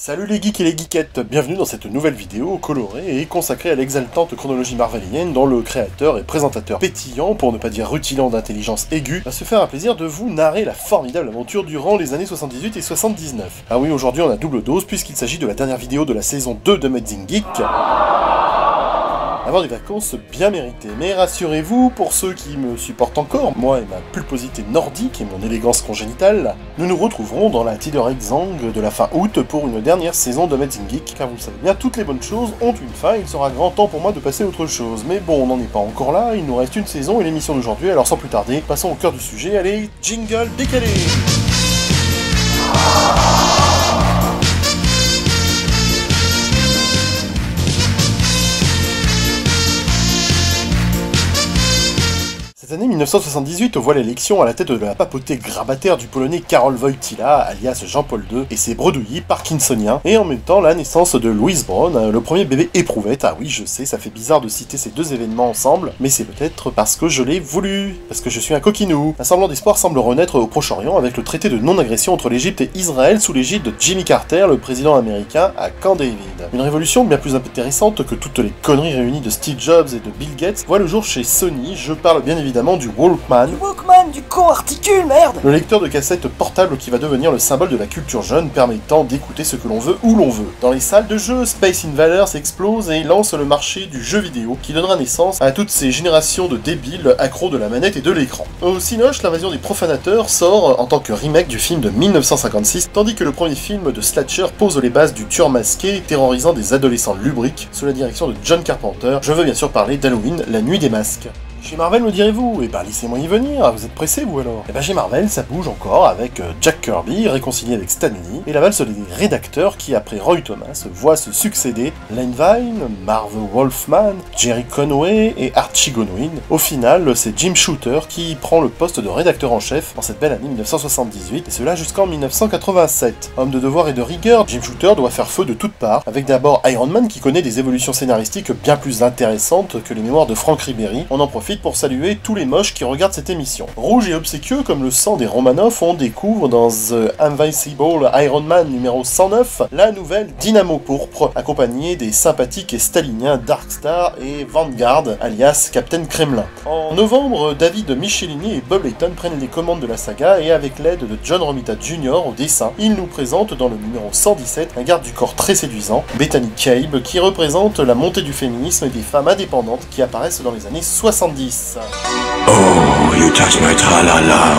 Salut les geeks et les geekettes, bienvenue dans cette nouvelle vidéo colorée et consacrée à l'exaltante chronologie marvelienne dont le créateur et présentateur pétillant, pour ne pas dire rutilant d'intelligence aiguë, va se faire un plaisir de vous narrer la formidable aventure durant les années 78 et 79. Ah oui, aujourd'hui on a double dose puisqu'il s'agit de la dernière vidéo de la saison 2 de Amazing Geek, avant des vacances bien méritées. Mais rassurez-vous, pour ceux qui me supportent encore, moi et ma pulposité nordique et mon élégance congénitale, nous nous retrouverons dans la Tidor-Exang de la fin août pour une dernière saison de Amazing Geek, car vous le savez bien, toutes les bonnes choses ont une fin, il sera grand temps pour moi de passer à autre chose. Mais bon, on n'en est pas encore là, il nous reste une saison et l'émission d'aujourd'hui, alors sans plus tarder, passons au cœur du sujet, allez, jingle décalé. Cette année 1978 voit l'élection à la tête de la papauté grabataire du polonais Karol Wojtyła, alias Jean-Paul II, et ses bredouillis parkinsoniens, et en même temps la naissance de Louise Brown, le premier bébé éprouvette. Ah oui, je sais, ça fait bizarre de citer ces deux événements ensemble, mais c'est peut-être parce que je l'ai voulu, parce que je suis un coquinou. Un semblant d'espoir semble renaître au Proche-Orient avec le traité de non-agression entre l'Égypte et Israël sous l'égide de Jimmy Carter, le président américain, à Camp David. Une révolution bien plus intéressante que toutes les conneries réunies de Steve Jobs et de Bill Gates voit le jour chez Sony, je parle bien évidemment du Walkman. Du Walkman, du con articule, merde! Le lecteur de cassette portable qui va devenir le symbole de la culture jeune, permettant d'écouter ce que l'on veut où l'on veut. Dans les salles de jeux, Space Invaders explose et lance le marché du jeu vidéo, qui donnera naissance à toutes ces générations de débiles accros de la manette et de l'écran. Au Cinoche, l'invasion des profanateurs sort en tant que remake du film de 1956, tandis que le premier film de Slasher pose les bases du tueur masqué, terrorisant des adolescents lubriques, sous la direction de John Carpenter. Je veux bien sûr parler d'Halloween, la nuit des masques. Chez Marvel, me direz-vous? Eh ben, laissez-moi y venir, vous êtes pressés, vous alors? Eh ben, chez Marvel, ça bouge encore avec Jack Kirby, réconcilié avec Stan Lee, et la valse des rédacteurs qui, après Roy Thomas, voient se succéder Len Wein, Marv Wolfman, Jerry Conway et Archie Goodwin. Au final, c'est Jim Shooter qui prend le poste de rédacteur en chef en cette belle année 1978, et cela jusqu'en 1987. Homme de devoir et de rigueur, Jim Shooter doit faire feu de toutes parts, avec d'abord Iron Man qui connaît des évolutions scénaristiques bien plus intéressantes que les mémoires de Frank Ribéry. On en profite pour saluer tous les moches qui regardent cette émission. Rouge et obséquieux comme le sang des Romanov, on découvre dans The Invincible Iron Man numéro 109 la nouvelle Dynamo Pourpre, accompagnée des sympathiques et staliniens Darkstar et Vanguard, alias Captain Kremlin. En novembre, David Michelini et Bob Layton prennent les commandes de la saga et avec l'aide de John Romita Jr. au dessin, ils nous présentent dans le numéro 117 un garde du corps très séduisant, Bethany Cabe, qui représente la montée du féminisme et des femmes indépendantes qui apparaissent dans les années 70. Oh, you touch my tra-la-la.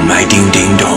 My ding-ding-dong.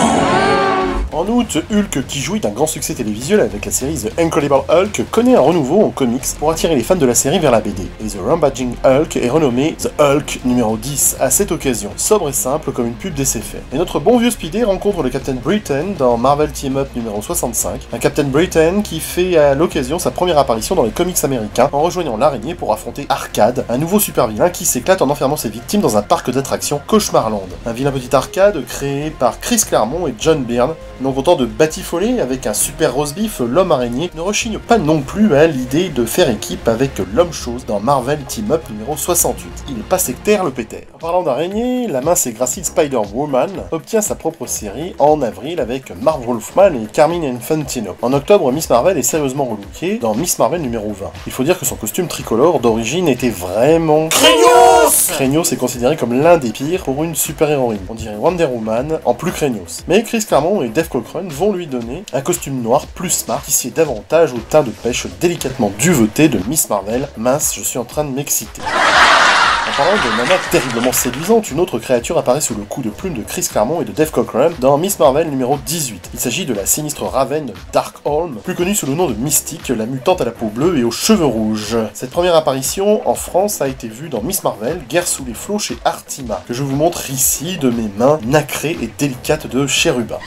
En août, Hulk, qui jouit d'un grand succès télévisuel avec la série The Incredible Hulk, connaît un renouveau en comics pour attirer les fans de la série vers la BD. Et The Rampaging Hulk est renommé The Hulk numéro 10 à cette occasion, sobre et simple comme une pub d'SFR. Et notre bon vieux Speedy rencontre le Captain Britain dans Marvel Team Up numéro 65, un Captain Britain qui fait à l'occasion sa première apparition dans les comics américains en rejoignant l'araignée pour affronter Arcade, un nouveau super vilain qui s'éclate en enfermant ses victimes dans un parc d'attractions Cauchemarland. Un vilain petit arcade créé par Chris Claremont et John Byrne. Non content de batifoler avec un super roast-beef, l'homme araignée ne rechigne pas non plus à l'idée de faire équipe avec l'homme-chose dans Marvel Team Up numéro 68. Il est pas sectaire le pétère. En parlant d'araignée, la mince et gracile Spider-Woman obtient sa propre série en avril avec Marv Wolfman et Carmine Infantino. En octobre, Miss Marvel est sérieusement relookée dans Miss Marvel numéro 20. Il faut dire que son costume tricolore d'origine était vraiment... Craignos! Craignos est considéré comme l'un des pires pour une super-héroïne. On dirait Wonder Woman en plus craignos. Mais Chris Claremont et Dave Cockrum vont lui donner un costume noir plus smart qui sied davantage au teint de pêche délicatement duveté de Miss Marvel. Mince, je suis en train de m'exciter. En parlant de nana terriblement séduisante, une autre créature apparaît sous le coup de plume de Chris Claremont et de Dave Cockrum dans Miss Marvel numéro 18. Il s'agit de la sinistre Raven Darkholm, plus connue sous le nom de Mystique, la mutante à la peau bleue et aux cheveux rouges. Cette première apparition en France a été vue dans Miss Marvel, Guerre sous les flots chez Artima, que je vous montre ici de mes mains nacrées et délicates de chérubin.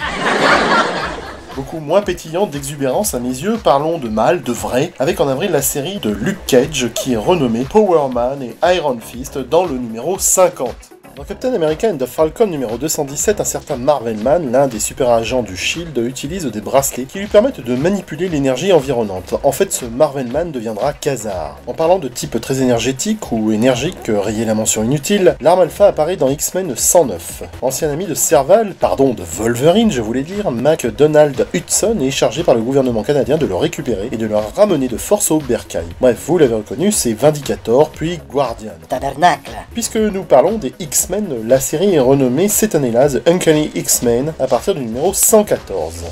Beaucoup moins pétillante d'exubérance à mes yeux, parlons de mal, de vrai, avec en avril la série de Luke Cage qui est renommée Power Man et Iron Fist dans le numéro 50. Dans Captain America and the Falcon numéro 217, un certain Marvelman, l'un des super agents du SHIELD, utilise des bracelets qui lui permettent de manipuler l'énergie environnante. En fait, ce Marvelman deviendra Quasar. En parlant de type très énergétique ou énergique, rayez la mention inutile, l'arme alpha apparaît dans X-Men 109. Ancien ami de Serval, de Wolverine je voulais dire, McDonald Hudson est chargé par le gouvernement canadien de le récupérer et de le ramener de force au bercail. Bref, vous l'avez reconnu, c'est Vindicator, puis Guardian. Tabernacle. Puisque nous parlons des X-Men, la série est renommée cette année-là The Uncanny X-Men à partir du numéro 114.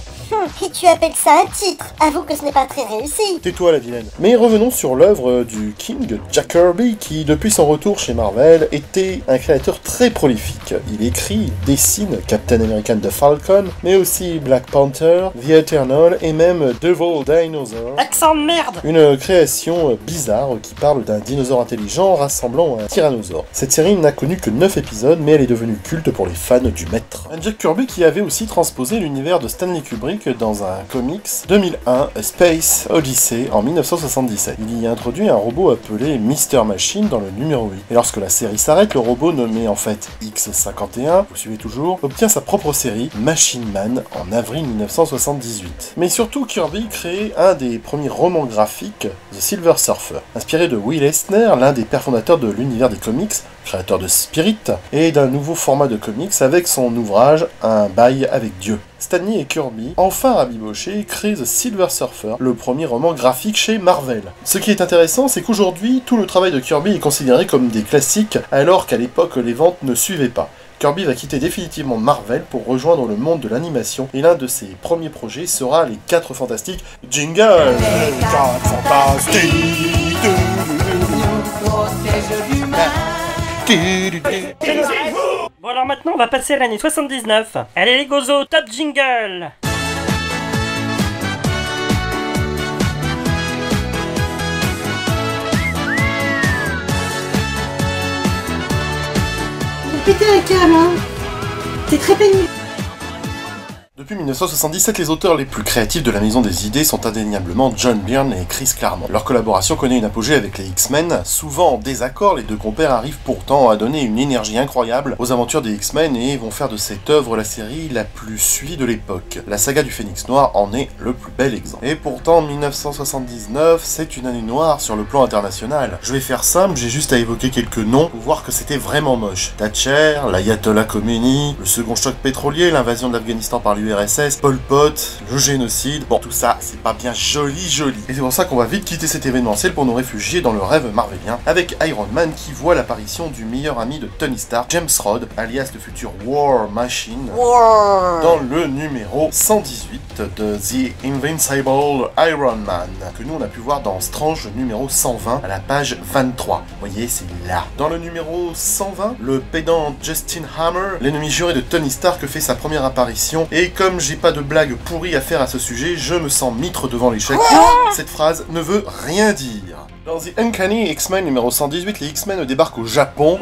Et tu appelles ça un titre? Avoue que ce n'est pas très réussi. Tais-toi la vilaine. Mais revenons sur l'œuvre du King, Jack Kirby, qui depuis son retour chez Marvel était un créateur très prolifique. Il écrit, dessine Captain America and the Falcon, mais aussi Black Panther, The Eternal et même Devil Dinosaur. Accent de merde. Une création bizarre qui parle d'un dinosaure intelligent rassemblant un tyrannosaure. Cette série n'a connu que 9 épisodes, mais elle est devenue culte pour les fans du maître. Un Jack Kirby qui avait aussi transposé l'univers de Stanley Kubrick dans un comics 2001 A Space Odyssey en 1977. Il y a introduit un robot appelé Mr. Machine dans le numéro 8. Et lorsque la série s'arrête, le robot nommé en fait X-51, vous suivez toujours, obtient sa propre série Machine Man en avril 1978. Mais surtout, Kirby crée un des premiers romans graphiques, The Silver Surfer, inspiré de Will Eisner, l'un des pères fondateurs de l'univers des comics, créateur de Spirit, et d'un nouveau format de comics avec son ouvrage Un bail avec Dieu. Stanley et Kirby, enfin rabibochés, créent The Silver Surfer, le premier roman graphique chez Marvel. Ce qui est intéressant, c'est qu'aujourd'hui, tout le travail de Kirby est considéré comme des classiques, alors qu'à l'époque, les ventes ne suivaient pas. Kirby va quitter définitivement Marvel pour rejoindre le monde de l'animation, et l'un de ses premiers projets sera les 4 Fantastiques Jingle. Les 4 Fantastiques. Bon alors maintenant on va passer à l'année 79. Allez les gozos, top jingle. Vous pétez un câble, hein. C'est très pénible. Depuis 1977, les auteurs les plus créatifs de la Maison des Idées sont indéniablement John Byrne et Chris Claremont. Leur collaboration connaît une apogée avec les X-Men. Souvent en désaccord, les deux compères arrivent pourtant à donner une énergie incroyable aux aventures des X-Men et vont faire de cette œuvre la série la plus suivie de l'époque. La saga du Phénix Noir en est le plus bel exemple. Et pourtant, 1979, c'est une année noire sur le plan international. Je vais faire simple, j'ai juste à évoquer quelques noms pour voir que c'était vraiment moche. Thatcher, l'Ayatollah Khomeini, le second choc pétrolier, l'invasion de l'Afghanistan par l'URSS, Pol Pot, le génocide, bon tout ça c'est pas bien joli. Et c'est pour ça qu'on va vite quitter cet événementiel pour nous réfugier dans le rêve marvelien avec Iron Man qui voit l'apparition du meilleur ami de Tony Stark, James Rhodes, alias le futur War Machine, dans le numéro 118 de The Invincible Iron Man, que nous on a pu voir dans Strange numéro 120 à la page 23. Vous voyez, c'est là. Dans le numéro 120, le pédant Justin Hammer, l'ennemi juré de Tony Stark, fait sa première apparition et comme j'ai pas de blague pourrie à faire à ce sujet, je me sens mitre devant l'échec. Cette phrase ne veut rien dire. Dans The Uncanny X-Men numéro 118, les X-Men débarquent au Japon.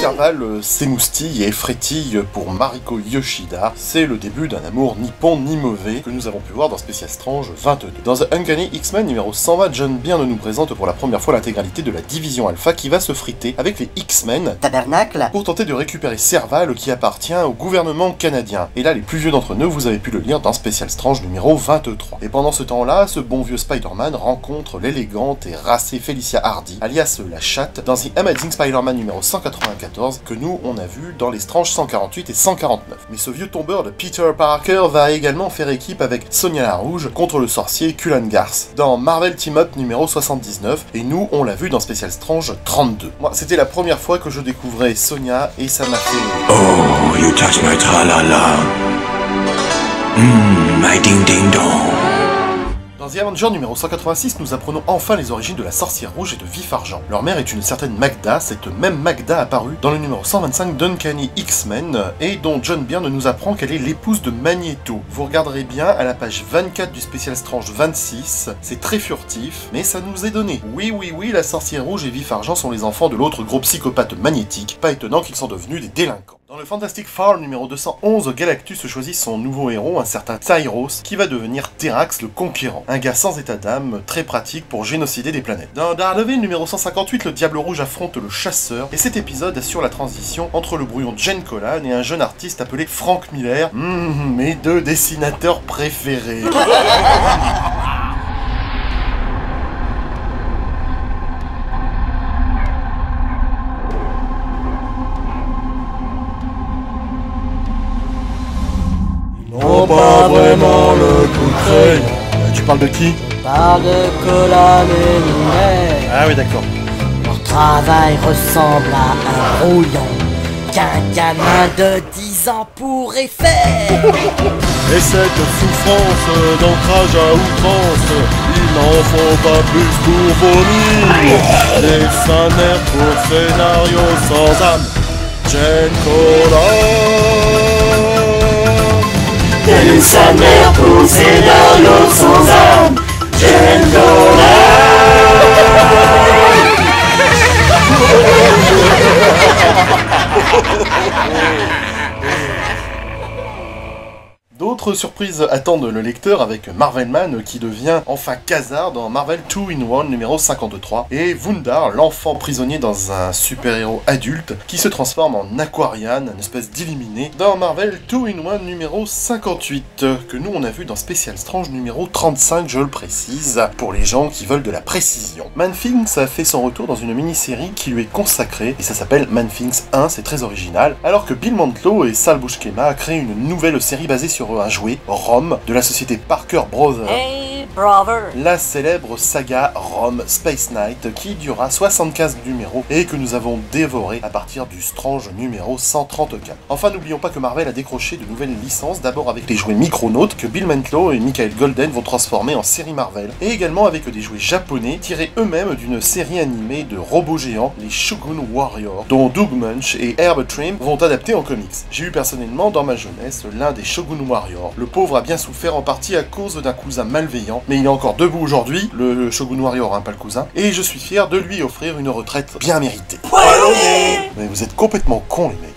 Serval s'émoustille et frétille pour Mariko Yoshida. C'est le début d'un amour ni bon ni mauvais que nous avons pu voir dans Special Strange 22. Dans The Uncanny X-Men numéro 120, John Byrne nous présente pour la première fois l'intégralité de la division Alpha qui va se friter avec les X-Men Tabernacle. pour tenter de récupérer Serval qui appartient au gouvernement canadien. Et là, les plus vieux d'entre nous, vous avez pu le lire dans Special Strange numéro 23. Et pendant ce temps-là, ce bon vieux Spider-Man rencontre l'élégante et racée Felicia Hardy, alias la chatte, dans The Amazing Spider-Man numéro 194, que nous, on a vu dans les Strange 148 et 149. Mais ce vieux tombeur de Peter Parker va également faire équipe avec Sonia la Rouge contre le sorcier Cullen Garth, dans Marvel Team Up numéro 79, et nous, on l'a vu dans Special Strange 32. Moi, c'était la première fois que je découvrais Sonia, et ça m'a fait... Oh, you touch my tra-la-la. My ding-ding-dong. Dans The Avenger numéro 186, nous apprenons enfin les origines de la sorcière rouge et de Vif Argent. Leur mère est une certaine Magda, cette même Magda apparue dans le numéro 125 d'Uncanny X-Men, et dont John Byrne nous apprend qu'elle est l'épouse de Magneto. Vous regarderez bien à la page 24 du Special Strange 26, c'est très furtif, mais ça nous est donné. Oui, la sorcière rouge et Vif Argent sont les enfants de l'autre gros psychopathe magnétique, pas étonnant qu'ils sont devenus des délinquants. Dans le Fantastic Four numéro 211, Galactus choisit son nouveau héros, un certain Tyros, qui va devenir Terrax le Conquérant, un gars sans état d'âme, très pratique pour génocider des planètes. Dans Daredevil numéro 158, le Diable Rouge affronte le Chasseur, et cet épisode assure la transition entre le brouillon Jen Collan et un jeune artiste appelé Frank Miller, mes deux dessinateurs préférés. Non, pas vraiment le coup de crayon. Tu parles de qui? Par de Collan et Miller. Ah oui, d'accord. Leur travail ressemble à un brouillon qu'un gamin de 10 ans pourrait faire. Et cette souffrance d'ancrage à outrance, il n'en faut pas plus pour vomir. Dessinateur pour scénario sans âme, Jen Collan. Et sa mère pour scénario sans âme, Jen D'autres surprises attendent le lecteur avec Marvelman qui devient enfin Khazar dans Marvel 2-in-1 numéro 53 et Wundar, l'enfant prisonnier dans un super-héros adulte qui se transforme en Aquarian, une espèce d'illuminé, dans Marvel 2-in-1 numéro 58 que nous on a vu dans Special Strange numéro 35, je le précise, pour les gens qui veulent de la précision. Man-Things a fait son retour dans une mini-série qui lui est consacrée et ça s'appelle Man-Things 1, c'est très original, alors que Bill Mantlo et Sal Buscema a créé une nouvelle série basée sur un jouet, Rome, de la société Parker Brothers. Hey, brother! La célèbre saga Rome Space Knight qui durera 75 numéros et que nous avons dévoré à partir du Strange numéro 134. Enfin, n'oublions pas que Marvel a décroché de nouvelles licences, d'abord avec les jouets Micronautes que Bill Mantlo et Michael Golden vont transformer en série Marvel, et également avec des jouets japonais tirés eux-mêmes d'une série animée de robots géants, les Shogun Warriors, dont Doug Munch et Herb Trim vont adapter en comics. J'ai eu personnellement dans ma jeunesse l'un des Shogun Warriors. Le pauvre a bien souffert en partie à cause d'un cousin malveillant, mais il est encore debout aujourd'hui, le Shogun Warrior, hein, pas le cousin, et je suis fier de lui offrir une retraite bien méritée. Mais vous êtes complètement cons les mecs.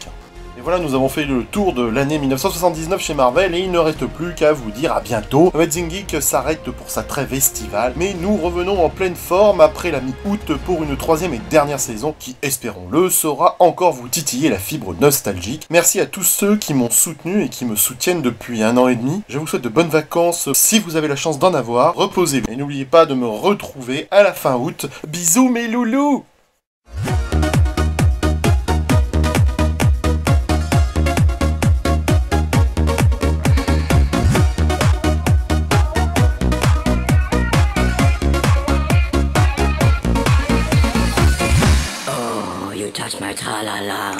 Et voilà, nous avons fait le tour de l'année 1979 chez Marvel et il ne reste plus qu'à vous dire à bientôt. Amazing Geek s'arrête pour sa trêve estivale, mais nous revenons en pleine forme après la mi-août pour une troisième et dernière saison qui, espérons-le, saura encore vous titiller la fibre nostalgique. Merci à tous ceux qui m'ont soutenu et qui me soutiennent depuis 1 an et demi. Je vous souhaite de bonnes vacances si vous avez la chance d'en avoir. Reposez-vous et n'oubliez pas de me retrouver à la fin août. Bisous mes loulous! You touch my tra-la-la.